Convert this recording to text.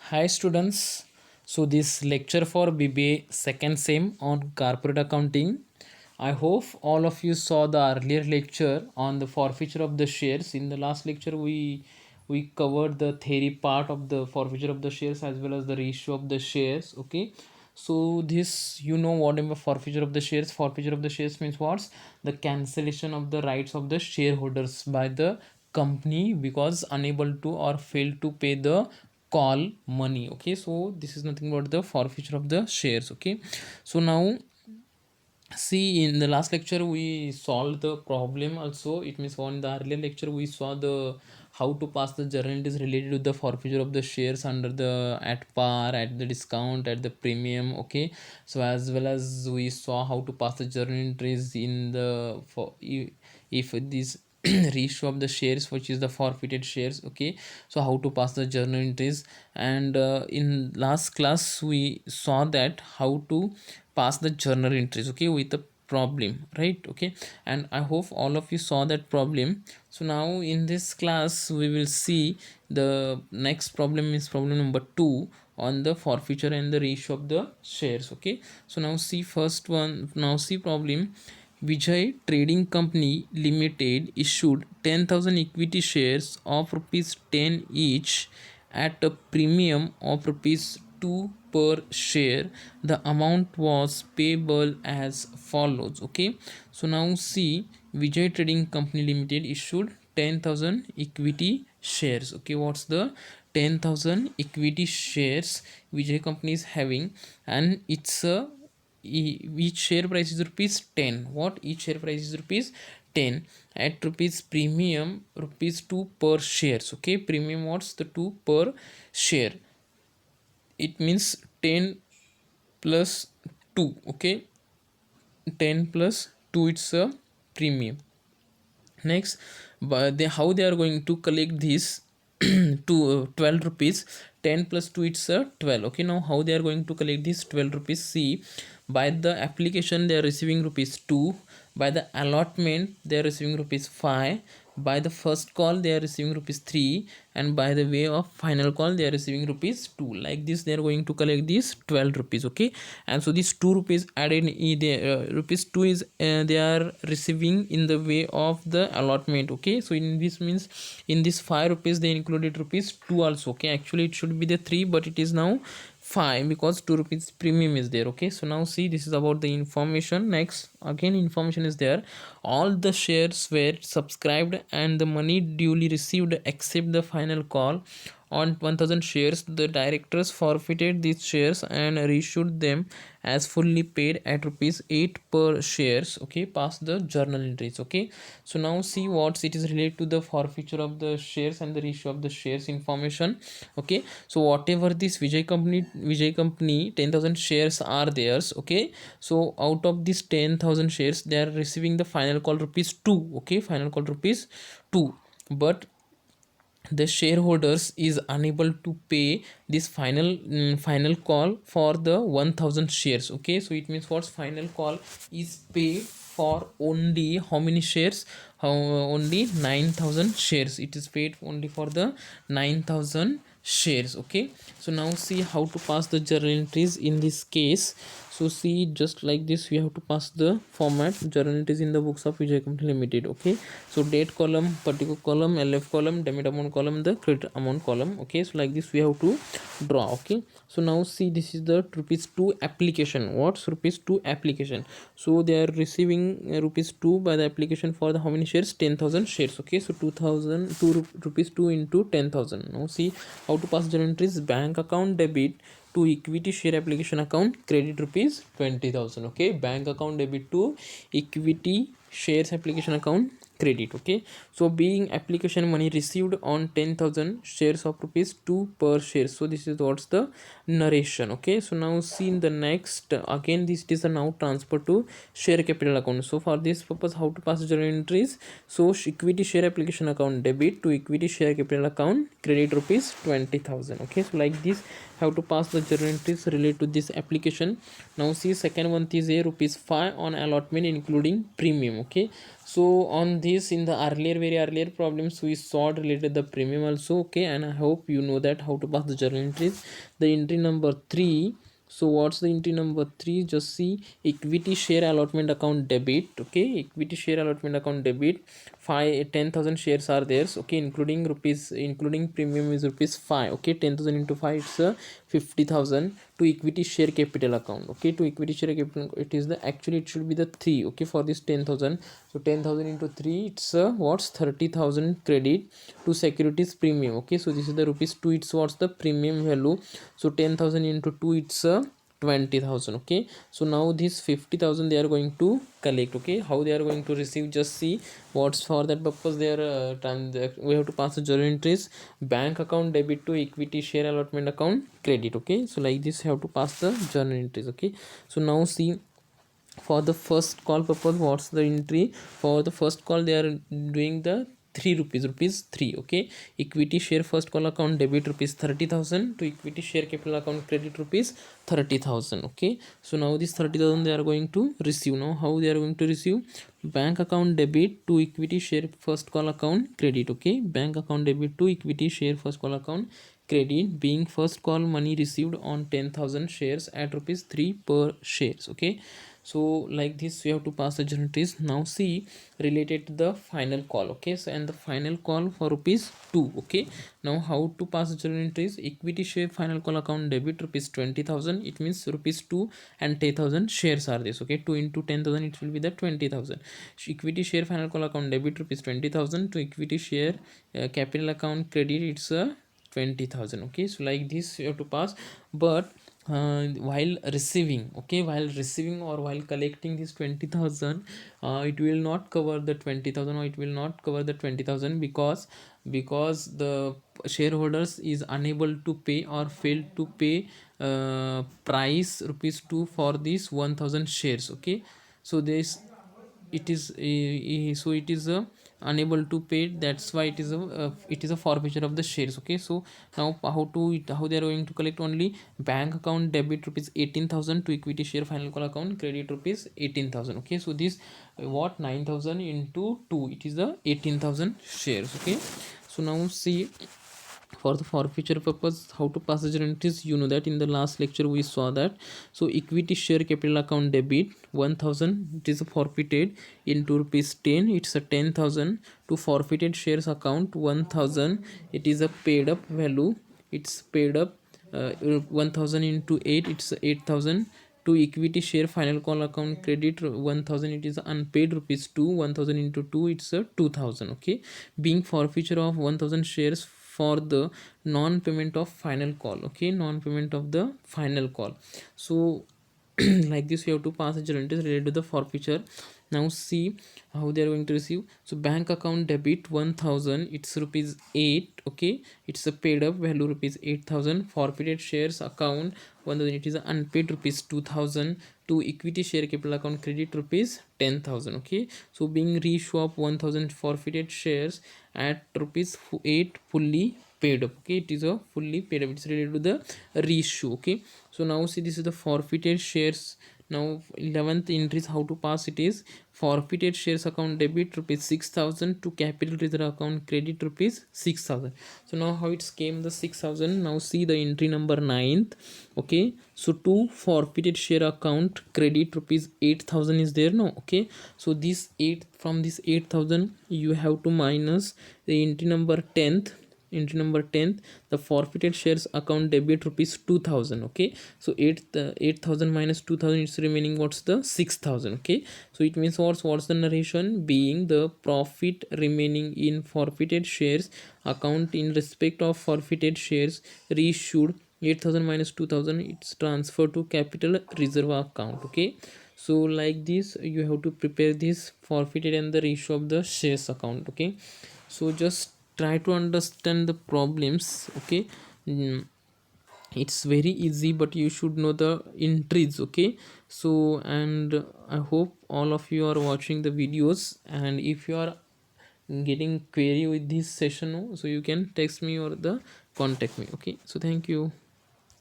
Hi students. So this lecture for BBA second sem on corporate accounting. I hope all of you saw the earlier lecture on the forfeiture of the shares. In the last lecture we covered the theory part of the forfeiture of the shares as well as the ratio of the shares. Okay. So this whatever forfeiture of the shares. Forfeiture of the shares means what's the cancellation of the rights of the shareholders by the company because unable to or failed to pay the call money. Okay, so this is nothing but the forfeiture of the shares. Okay, so now see, in the last lecture we solved the problem also. It means on the earlier lecture we saw the how to pass the journal entries related to the forfeiture of the shares under the at par, at the discount, at the premium. Okay, so as well as we saw how to pass the journal entries in the for if this ratio of the shares which is the forfeited shares. Okay, so how to pass the journal entries, and in last class we saw that how to pass the journal entries, okay, with the problem, right? Okay, and I hope all of you saw that problem. So now in this class we will see the next problem is problem number 2 on the forfeiture and the ratio of the shares. Okay, so now see first one. Now see problem. Vijay Trading Company Limited issued 10,000 equity shares of rupees 10 each at a premium of rupees 2 per share. The amount was payable as follows. Okay, so now see, Vijay Trading Company Limited issued 10,000 equity shares. Okay, what's the 10,000 equity shares Vijay Company is having, and it's a each share price is rupees 10. What each share price is rupees 10 at rupees premium rupees 2 per shares. Okay, premium what's the 2 per share, it means 10 plus 2. Okay, 10 plus 2, it's a premium. Next, but they how they are going to collect this to 12 rupees. 10 plus 2, it's a 12. Okay, now how they are going to collect this 12 rupees? See, by the application they are receiving rupees 2, by the allotment they are receiving rupees 5, by the first call they are receiving rupees 3, and by the way of final call they are receiving rupees 2. Like this they are going to collect these 12 rupees. Okay, and so this 2 rupees added the rupees 2 is they are receiving in the way of the allotment. Okay, so in this means in this 5 rupees they included rupees 2 also. Okay, actually it should be the 3 but it is now 5 because 2 rupees premium is there. Okay, so now see, this is about the information. Next, again information is there. All the shares were subscribed and the money duly received except the final call on 1000 shares. The directors forfeited these shares and reissued them as fully paid at rupees 8 per shares. Okay, pass the journal entries. Okay, so now see what it is related to the forfeiture of the shares and the reissue of the shares information. Okay, so whatever this Vijay company 10,000 shares are theirs. Okay, so out of this 10,000 shares they are receiving the final call rupees 2. Okay, final call rupees 2, but the shareholders is unable to pay this final call for the 1000 shares. Okay, so it means what's final call is paid for only how many shares? Only 9,000 shares. It is paid only for the 9,000 shares. Okay, so now see how to pass the journal entries in this case. So see, just like this we have to pass the format journal entries in the books of Vijay Company Limited. Okay, so date column, particular column, LF column, debit amount column, the credit amount column. Okay, so like this we have to draw. Okay, so now see, this is the rupees 2 application. What's rupees 2 application? So they are receiving rupees 2 by the application for the how many shares? 10,000 shares. Okay, so 2,000 rupees 2 into 10,000. Now see how to pass journal entries. Bank account debit to equity share application account credit rupees 20,000. Okay, bank account debit to equity shares application account credit. Okay, so being application money received on 10,000 shares of rupees 2 per share. So this is what's the narration. Okay, so now see in the next, again this is a now transfer to share capital account. So for this purpose how to pass journal entries? So equity share application account debit to equity share capital account credit rupees 20,000. Okay, so like this have to pass the journal entries related to this application. Now see second one is a rupees 5 on allotment including premium. Okay, So on this, in the earlier, very earlier problems we saw related the premium also. Okay, and I hope you know that how to pass the journal entries. The entry number 3. So what's the entry number 3? Just see, equity share allotment account debit. Okay, equity share allotment account debit, 10,000 shares are there. Okay, including rupees, including premium is rupees 5. Okay, 10,000 into 5, it's 50,000 to equity share capital account. Okay, to equity share capital, it is the, actually it should be the 3. Okay, for this 10,000. So 10,000 into 3, it's what's 30,000 credit to securities premium. Okay, so this is the rupees 2, it's what's the premium value. So 10,000 into 2, it's 20,000. Okay, so now this 50,000 they are going to collect. Okay, how they are going to receive, just see. What's for that purpose they are we have to pass the journal entries. Bank account debit to equity share allotment account credit. Okay, so like this you have to pass the journal entries. Okay, so now see, for the first call purpose, what's the entry for the first call, they are doing the 3 rupees 3. Okay, equity share first call account debit rupees 30,000 to equity share capital account credit rupees 30,000. Okay, so now this 30,000 they are going to receive. Now how they are going to receive? Bank account debit to equity share first call account credit. Okay, bank account debit to equity share first call account credit, being first call money received on 10,000 shares at rupees 3 per shares. Okay, so like this we have to pass the journal entries. Now see, related to the final call. Okay, so and the final call for rupees 2. Okay, now how to pass the journal entries? Equity share final call account debit rupees 20,000, it means rupees 2 and 10,000 shares are this. Okay, 2 into 10,000, it will be the 20,000. Equity share final call account debit rupees 20,000 to equity share capital account credit, it's 20,000. Okay, so like this you have to pass. But while receiving, okay, while receiving or while collecting this 20,000, it will not cover the 20,000, or it will not cover the 20,000, because the shareholders is unable to pay or failed to pay price rupees 2 for this 1,000 shares. Okay, so this, it is so it is unable to pay, that's why it is a forfeiture of the shares. Okay, so now how they are going to collect? Only bank account debit rupees 18,000 to equity share final call account credit rupees 18,000. Okay, so this what 9,000 into 2, it is the 18,000 shares. Okay, so now see, for the forfeiture purpose, how to pass the journal entries, you know that in the last lecture we saw that. So equity share capital account debit 1,000, it is forfeited into rupees 10, it's a 10,000 to forfeited shares account 1,000, it is a paid up value, it's paid up 1,000 into 8, it's 8,000 to equity share final call account credit 1,000, it is unpaid rupees 2, 1,000 into 2, it's a 2,000. Okay, being forfeiture of 1,000 shares for the non-payment of final call. Okay, non-payment of the final call. So like this you have to pass a journal entries related to the forfeiture. Now see how they are going to receive. So bank account debit 1,000, it's rupees 8. Okay, it's a paid up value rupees 8,000. Forfeited shares account 1,000, it is unpaid rupees 2,000 to equity share capital account credit rupees 10,000. Okay, so being reissue of 1,000 forfeited shares at rupees 8 fully paid up. Okay, it is a fully paid up, it's related to the reissue. Okay, so now see, this is the forfeited shares. Now 11th entries, how to pass it is forfeited shares account debit rupees 6,000 to capital reserve account credit rupees 6,000. So now how it's came the 6,000. Now see the entry number 9th. Okay, so to forfeited share account credit rupees 8,000 is there. No, okay, so this 8, from this 8,000 you have to minus the entry number 10th. Entry number 10th, the forfeited shares account debit rupees 2,000. Okay, so 8,000 minus 2,000, it's remaining what's the 6,000. Okay, so it means what's the narration? Being the profit remaining in forfeited shares account in respect of forfeited shares reissued, 8,000 minus 2,000, it's transferred to capital reserve account. Okay, so like this you have to prepare this forfeited and the reissue of the shares account. Okay, so just try to understand the problems. Okay, it's very easy, but you should know the entries. Okay, so and I hope all of you are watching the videos, and if you are getting query with this session, so you can text me or the contact me. Okay, so thank you.